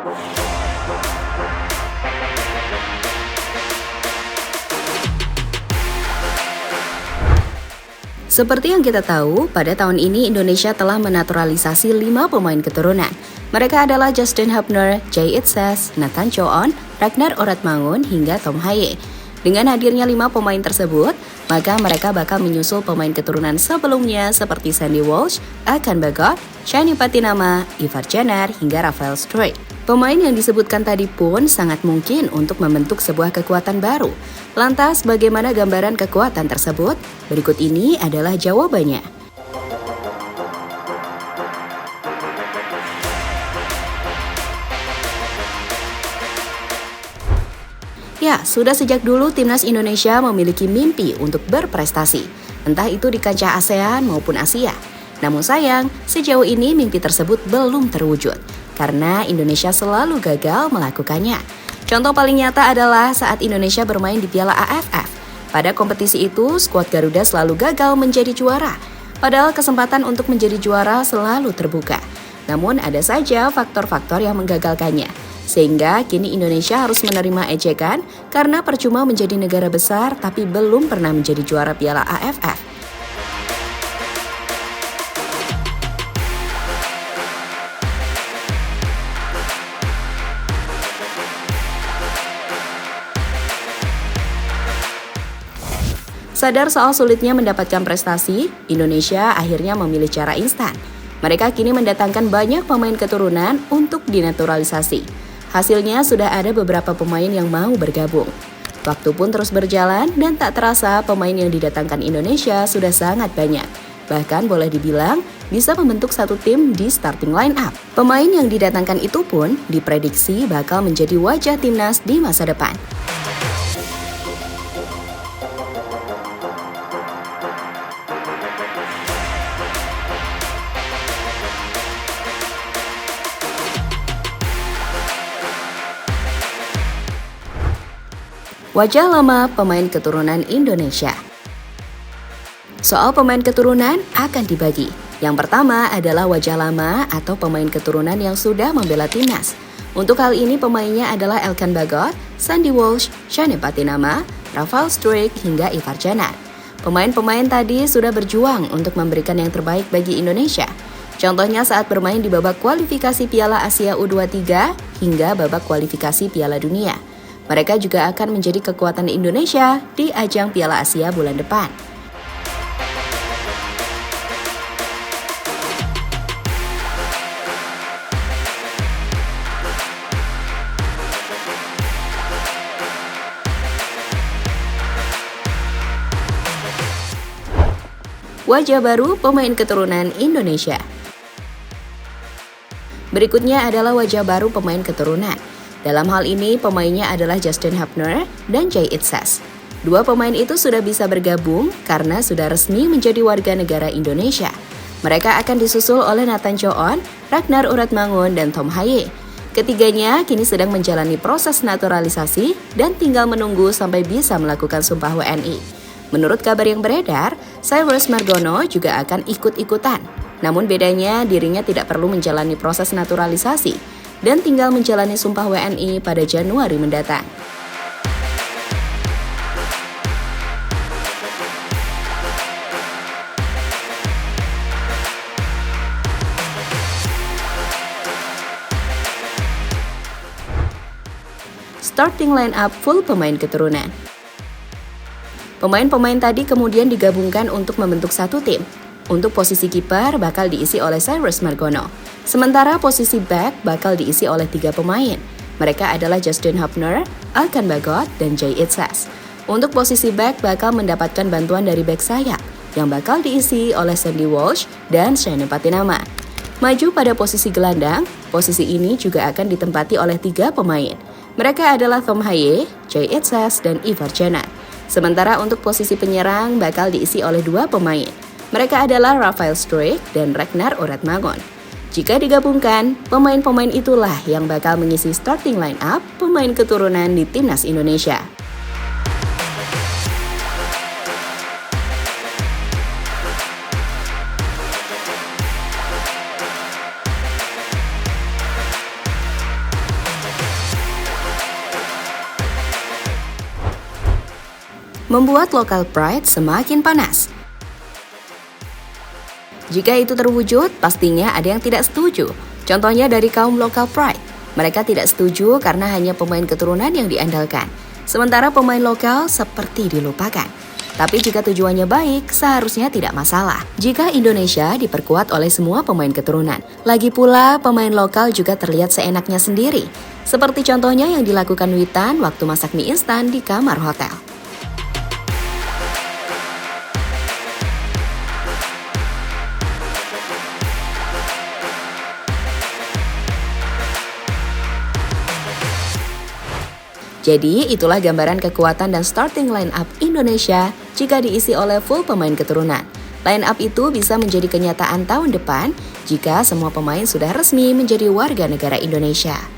Seperti yang kita tahu, pada tahun ini Indonesia telah menaturalisasi 5 pemain keturunan. Mereka adalah Justin Hubner, Jay Itzes, Nathan Choon, Ragnar Oratmangun, hingga Tom Haye. Dengan hadirnya 5 pemain tersebut, maka mereka bakal menyusul pemain keturunan sebelumnya seperti Sandy Walsh, Alkan Bagot, Shani Patinama, Ivar Jenner, hingga Rafael Struijk. Pemain yang disebutkan tadi pun sangat mungkin untuk membentuk sebuah kekuatan baru. Lantas, bagaimana gambaran kekuatan tersebut? Berikut ini adalah jawabannya. Ya, sudah sejak dulu Timnas Indonesia memiliki mimpi untuk berprestasi, entah itu di kancah ASEAN maupun Asia. Namun sayang, sejauh ini mimpi tersebut belum terwujud, karena Indonesia selalu gagal melakukannya. Contoh paling nyata adalah saat Indonesia bermain di Piala AFF. Pada kompetisi itu, skuad Garuda selalu gagal menjadi juara, padahal kesempatan untuk menjadi juara selalu terbuka. Namun ada saja faktor-faktor yang menggagalkannya. Sehingga kini Indonesia harus menerima ejekan karena percuma menjadi negara besar tapi belum pernah menjadi juara Piala AFF. Sadar soal sulitnya mendapatkan prestasi, Indonesia akhirnya memilih cara instan. Mereka kini mendatangkan banyak pemain keturunan untuk dinaturalisasi. Hasilnya sudah ada beberapa pemain yang mau bergabung. Waktu pun terus berjalan dan tak terasa pemain yang didatangkan Indonesia sudah sangat banyak. Bahkan boleh dibilang bisa membentuk satu tim di starting line up. Pemain yang didatangkan itu pun diprediksi bakal menjadi wajah timnas di masa depan. Wajah lama pemain keturunan Indonesia. Soal pemain keturunan akan dibagi. Yang pertama adalah wajah lama atau pemain keturunan yang sudah membela timnas. Untuk hal ini pemainnya adalah Alkan Bagot, Sandy Walsh, Shani Patinama, Rafael Struijk, hingga Ivar Jenner. Pemain-pemain tadi sudah berjuang untuk memberikan yang terbaik bagi Indonesia. Contohnya saat bermain di babak kualifikasi Piala Asia U23 hingga babak kualifikasi Piala Dunia. Mereka juga akan menjadi kekuatan Indonesia di ajang Piala Asia bulan depan. Wajah baru pemain keturunan Indonesia. Berikutnya adalah wajah baru pemain keturunan. Dalam hal ini, pemainnya adalah Justin Hubner dan Jay Itzes. Dua pemain itu sudah bisa bergabung karena sudah resmi menjadi warga negara Indonesia. Mereka akan disusul oleh Nathan Choon, Ragnar Oratmangun, dan Tom Haye. Ketiganya kini sedang menjalani proses naturalisasi dan tinggal menunggu sampai bisa melakukan sumpah WNI. Menurut kabar yang beredar, Cyrus Margono juga akan ikut-ikutan. Namun bedanya, dirinya tidak perlu menjalani proses naturalisasi dan tinggal menjalani sumpah WNI pada Januari mendatang. Starting line up full pemain keturunan. Pemain-pemain tadi kemudian digabungkan untuk membentuk satu tim. Untuk posisi kiper bakal diisi oleh Cyrus Margono. Sementara posisi back bakal diisi oleh 3 pemain. Mereka adalah Justin Hubner, Alkan Bagot, dan Jay Itzes. Untuk posisi back bakal mendapatkan bantuan dari back sayap yang bakal diisi oleh Sandy Walsh dan Shani Patinama. Maju pada posisi gelandang, posisi ini juga akan ditempati oleh 3 pemain. Mereka adalah Tom Haye, Jay Itzes, dan Ivar Jenner. Sementara untuk posisi penyerang bakal diisi oleh 2 pemain. Mereka adalah Rafael Struijk dan Ragnar Oratmangun. Jika digabungkan, pemain-pemain itulah yang bakal mengisi starting line up pemain keturunan di Timnas Indonesia. membuat local pride semakin panas. Jika itu terwujud, pastinya ada yang tidak setuju. Contohnya dari kaum local pride. Mereka tidak setuju karena hanya pemain keturunan yang diandalkan. Sementara pemain lokal seperti dilupakan. Tapi jika tujuannya baik, seharusnya tidak masalah. Jika Indonesia diperkuat oleh semua pemain keturunan. Lagi pula, pemain lokal juga terlihat seenaknya sendiri. Seperti contohnya yang dilakukan Witan waktu masak mie instan di kamar hotel. Jadi, itulah gambaran kekuatan dan starting line up Indonesia jika diisi oleh full pemain keturunan. Line up itu bisa menjadi kenyataan tahun depan jika semua pemain sudah resmi menjadi warga negara Indonesia.